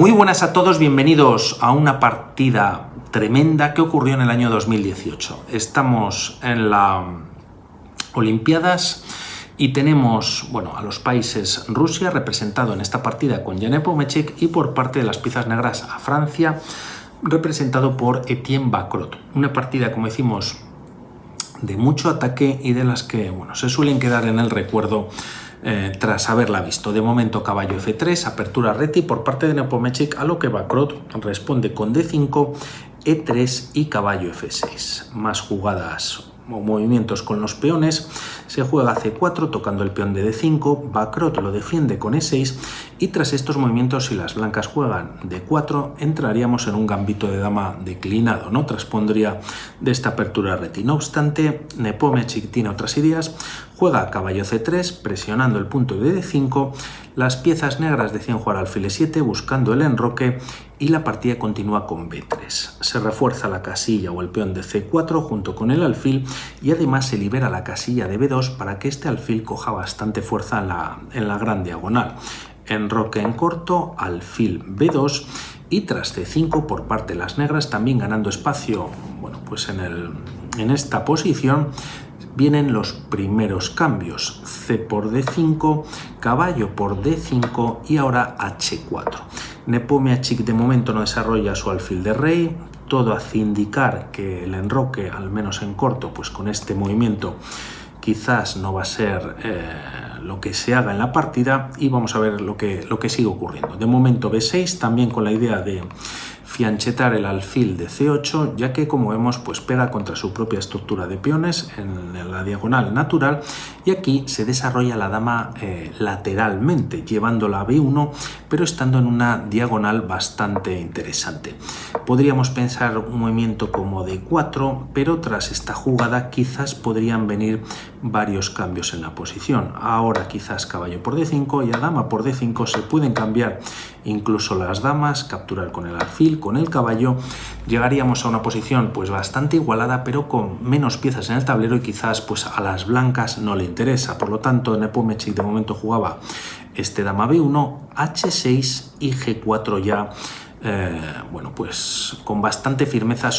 Muy buenas a todos, bienvenidos a una partida tremenda que ocurrió en el año 2018. Estamos en las Olimpiadas y tenemos, a los países Rusia representado en esta partida con Jan Nepomniachtchi y por parte de las piezas negras a Francia representado por Etienne Bacrot. Una partida, como decimos, de mucho ataque y de las que se suelen quedar en el recuerdo tras haberla visto. De momento caballo F3, apertura reti por parte de Nepomniachtchi, a lo que Bacrot responde con D5, E3 y caballo F6. Más jugadas o movimientos con los peones, se juega C4 tocando el peón de D5, Bacrot lo defiende con E6 y tras estos movimientos, si las blancas juegan D4, entraríamos en un gambito de dama declinado, ¿no? Traspondría de esta apertura reti. No obstante, Nepomniachtchi tiene otras ideas, juega caballo C3 presionando el punto de D5, las piezas negras deciden jugar alfil E7 buscando el enroque y la partida continúa con B3. Se refuerza la casilla o el peón de C4 junto con el alfil y además se libera la casilla de B2 para que este alfil coja bastante fuerza en la gran diagonal. Enroque en corto, alfil B2 y tras C5 por parte de las negras, también ganando espacio en esta posición, vienen los primeros cambios, C por D5, caballo por D5 y ahora H4. Nepomniachtchi de momento no desarrolla su alfil de rey, todo hace indicar que el enroque, al menos en corto, pues con este movimiento quizás no va a ser lo que se haga en la partida y vamos a ver lo que sigue ocurriendo. De momento B6 también con la idea de fianchetar el alfil de C8, ya que como vemos pues pega contra su propia estructura de peones en la diagonal natural y aquí se desarrolla la dama lateralmente, llevándola a B1 pero estando en una diagonal bastante interesante. Podríamos pensar un movimiento como D4, pero tras esta jugada quizás podrían venir varios cambios en la posición. Ahora quizás caballo por D5 y a dama por D5 se pueden cambiar incluso las damas, capturar con el alfil, con el caballo, llegaríamos a una posición pues bastante igualada pero con menos piezas en el tablero y quizás pues a las blancas no le interesa. Por lo tanto, Nepomniachtchi de momento jugaba este dama B1, H6 y G4 ya con bastante firmeza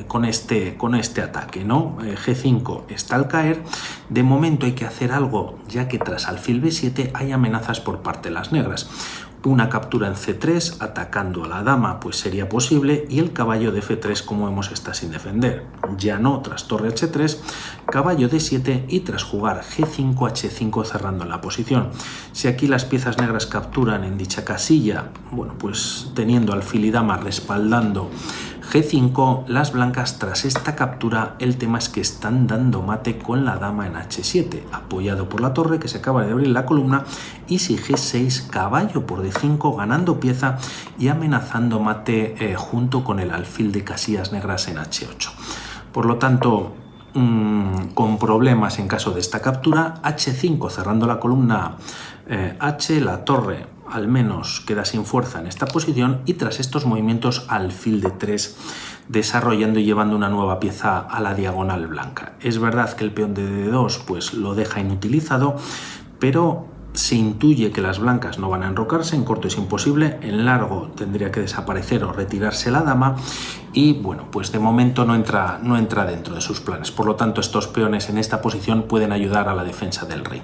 con este ataque, ¿no? G5 está al caer. De momento hay que hacer algo, ya que tras alfil B7 hay amenazas por parte de las negras. Una captura en C3 atacando a la dama pues sería posible y el caballo de F3 como vemos está sin defender. Ya no, tras torre H3, caballo D7 y tras jugar G5, H5 cerrando la posición. Si aquí las piezas negras capturan en dicha casilla, pues teniendo alfil y dama respaldando G5, las blancas tras esta captura, el tema es que están dando mate con la dama en H7, apoyado por la torre que se acaba de abrir la columna, y si G6, caballo por D5, ganando pieza y amenazando mate junto con el alfil de casillas negras en H8. Por lo tanto, con problemas en caso de esta captura, H5 cerrando la columna H, la torre al menos queda sin fuerza en esta posición y tras estos movimientos alfil de 3 desarrollando y llevando una nueva pieza a la diagonal blanca. Es verdad que el peón de D2 pues lo deja inutilizado, pero se intuye que las blancas no van a enrocarse, en corto es imposible, en largo tendría que desaparecer o retirarse la dama y pues de momento no entra dentro de sus planes. Por lo tanto, estos peones en esta posición pueden ayudar a la defensa del rey.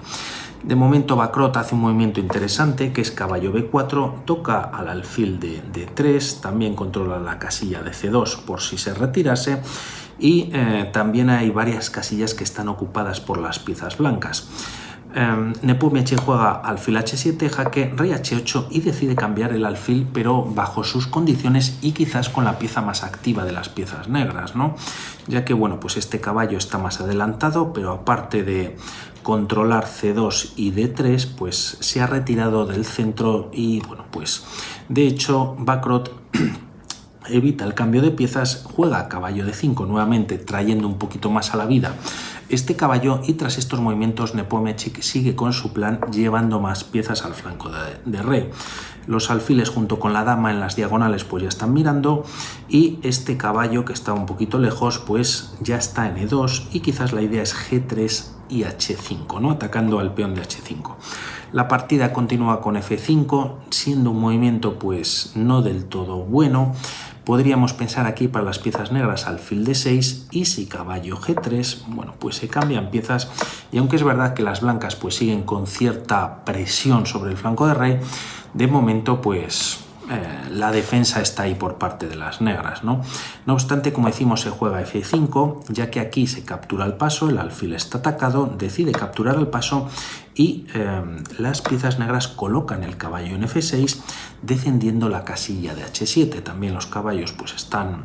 De momento Bacrot hace un movimiento interesante que es caballo B4, toca al alfil de D3, también controla la casilla de C2 por si se retirase y también hay varias casillas que están ocupadas por las piezas blancas. Nepomniachtchi juega alfil H7, jaque, rey H8 y decide cambiar el alfil pero bajo sus condiciones y quizás con la pieza más activa de las piezas negras, ¿no? Ya que pues este caballo está más adelantado, pero aparte de controlar C2 y D3 pues se ha retirado del centro y de hecho Bacrot evita el cambio de piezas, juega caballo D5 nuevamente trayendo un poquito más a la vida este caballo y tras estos movimientos Nepomniachtchi sigue con su plan llevando más piezas al flanco de rey. Los alfiles junto con la dama en las diagonales pues ya están mirando y este caballo que está un poquito lejos pues ya está en E2 y quizás la idea es G3 y H5, ¿no? Atacando al peón de H5. La partida continúa con F5, siendo un movimiento pues no del todo bueno. Podríamos pensar aquí para las piezas negras alfil D6 y si caballo G3, bueno, pues se cambian piezas y aunque es verdad que las blancas pues siguen con cierta presión sobre el flanco de rey, de momento pues la defensa está ahí por parte de las negras, ¿no? No obstante, como decimos, se juega F5, ya que aquí se captura el paso, el alfil está atacado, decide capturar el paso y las piezas negras colocan el caballo en F6, defendiendo la casilla de H7. También los caballos pues están...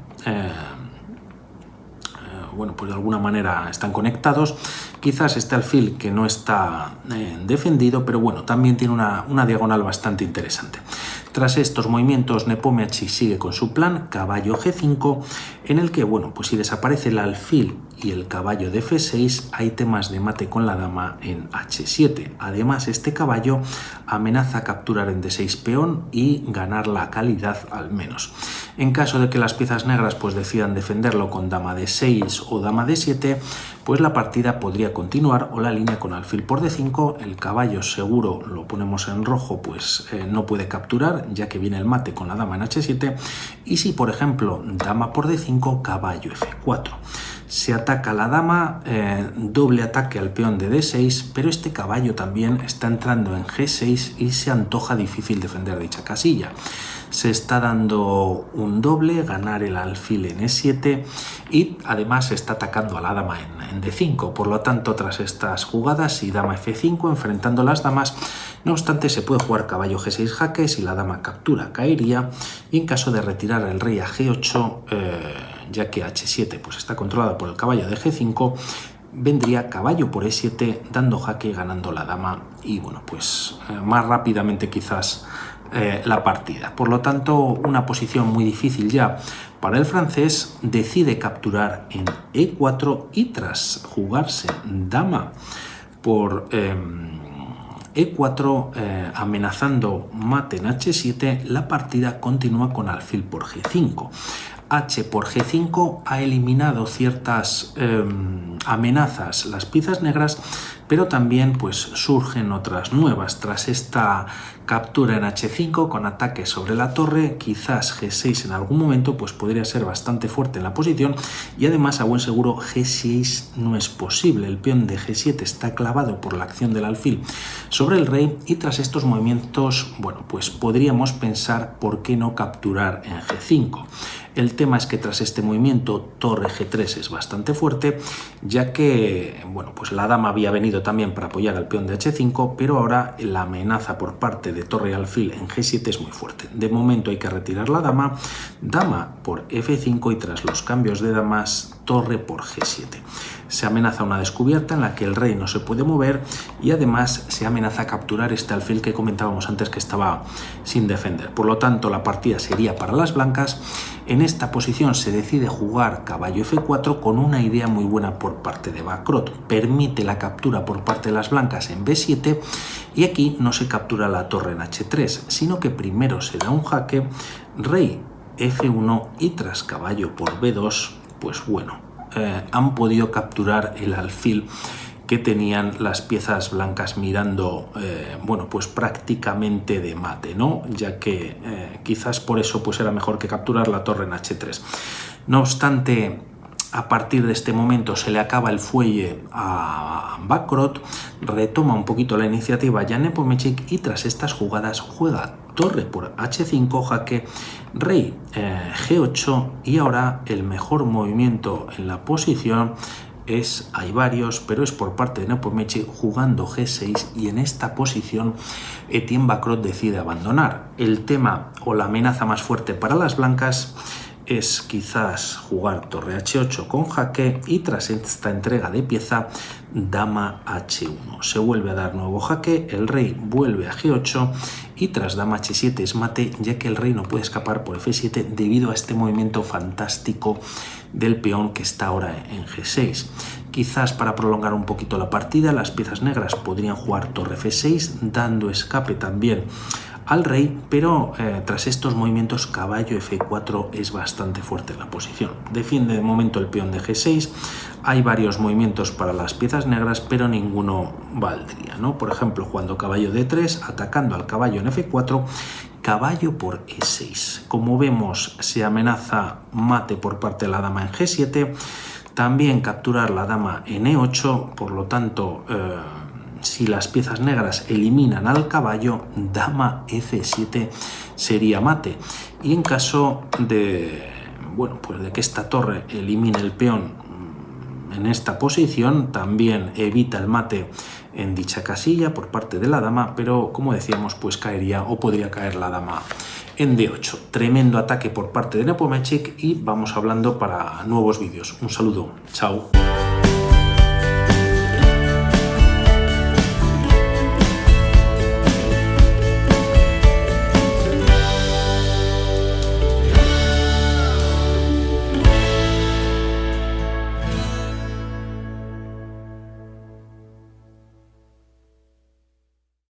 bueno, pues de alguna manera están conectados. Quizás este alfil que no está defendido, pero bueno, también tiene una diagonal bastante interesante. Tras estos movimientos, Nepomniachtchi sigue con su plan, caballo G5, en el que, bueno, pues si desaparece el alfil y el caballo de F6, hay temas de mate con la dama en H7. Además, este caballo amenaza capturar en D6 peón y ganar la calidad al menos. En caso de que las piezas negras pues decidan defenderlo con dama D6 o dama D7, pues la partida podría continuar o la línea con alfil por D5, el caballo seguro lo ponemos en rojo, pues no puede capturar ya que viene el mate con la dama en H7 y si por ejemplo dama por D5, caballo F4. Se ataca a la dama, doble ataque al peón de D6, pero este caballo también está entrando en G6 y se antoja difícil defender dicha casilla. Se está dando un doble, ganar el alfil en E7 y además se está atacando a la dama en D5. Por lo tanto, tras estas jugadas y dama F5 enfrentando las damas, no obstante se puede jugar caballo G6 jaque, si la dama captura caería y en caso de retirar el rey a G8, ya que H7 pues está controlada por el caballo de G5, vendría caballo por E7 dando jaque, ganando la dama y bueno, pues más rápidamente quizás la partida. Por lo tanto, una posición muy difícil ya para el francés. Decide capturar en E4 y tras jugarse dama por E4 amenazando mate en H7, la partida continúa con alfil por G5. H por G5 ha eliminado ciertas amenazas las piezas negras, pero también pues surgen otras nuevas. Tras esta captura en H5 con ataque sobre la torre, quizás G6 en algún momento pues podría ser bastante fuerte en la posición y además a buen seguro G6 no es posible. El peón de G7 está clavado por la acción del alfil sobre el rey y tras estos movimientos, bueno, pues podríamos pensar por qué no capturar en G5. El tema es que tras este movimiento torre G3 es bastante fuerte, ya que bueno, pues la dama había venido también para apoyar al peón de H5, pero ahora la amenaza por parte de torre y alfil en G7 es muy fuerte. De momento hay que retirar la dama, dama por F5 y tras los cambios de damas, torre por G7. Se amenaza una descubierta en la que el rey no se puede mover y además se amenaza capturar este alfil que comentábamos antes que estaba sin defender. Por lo tanto, la partida sería para las blancas. En esta posición se decide jugar caballo F4 con una idea muy buena por parte de Bacrot. Permite la captura por parte de las blancas en B7 y aquí no se captura la torre en H3, sino que primero se da un jaque, rey F1 y tras caballo por B2, pues bueno, han podido capturar el alfil que tenían las piezas blancas mirando, bueno, pues prácticamente de mate, ¿no? Ya que quizás por eso pues era mejor que capturar la torre en H3. No obstante, a partir de este momento se le acaba el fuelle a Bacrot, retoma un poquito la iniciativa Jan Nepomniachtchi y tras estas jugadas juega torre por H5, jaque, rey G8 y ahora el mejor movimiento en la posición hay varios, pero es por parte de Nepomniachtchi jugando G6 y en esta posición Etienne Bacrot decide abandonar. El tema o la amenaza más fuerte para las blancas es quizás jugar torre H8 con jaque y tras esta entrega de pieza dama H1. Se vuelve a dar nuevo jaque, el rey vuelve a G8 y tras dama H7 es mate, ya que el rey no puede escapar por F7 debido a este movimiento fantástico del peón que está ahora en G6. Quizás para prolongar un poquito la partida las piezas negras podrían jugar torre F6 dando escape también al rey, pero tras estos movimientos caballo F4 es bastante fuerte la posición. Defiende de momento el peón de G6, hay varios movimientos para las piezas negras, pero ninguno valdría, ¿no? Por ejemplo, jugando caballo D3, atacando al caballo en F4, caballo por E6. Como vemos, se amenaza mate por parte de la dama en G7, también capturar la dama en E8, por lo tanto, si las piezas negras eliminan al caballo, dama F7 sería mate. Y en caso de, bueno, pues de que esta torre elimine el peón en esta posición, también evita el mate en dicha casilla por parte de la dama, pero como decíamos, pues caería o podría caer la dama en D8. Tremendo ataque por parte de Nepomniachtchi y vamos hablando para nuevos vídeos. Un saludo, chao.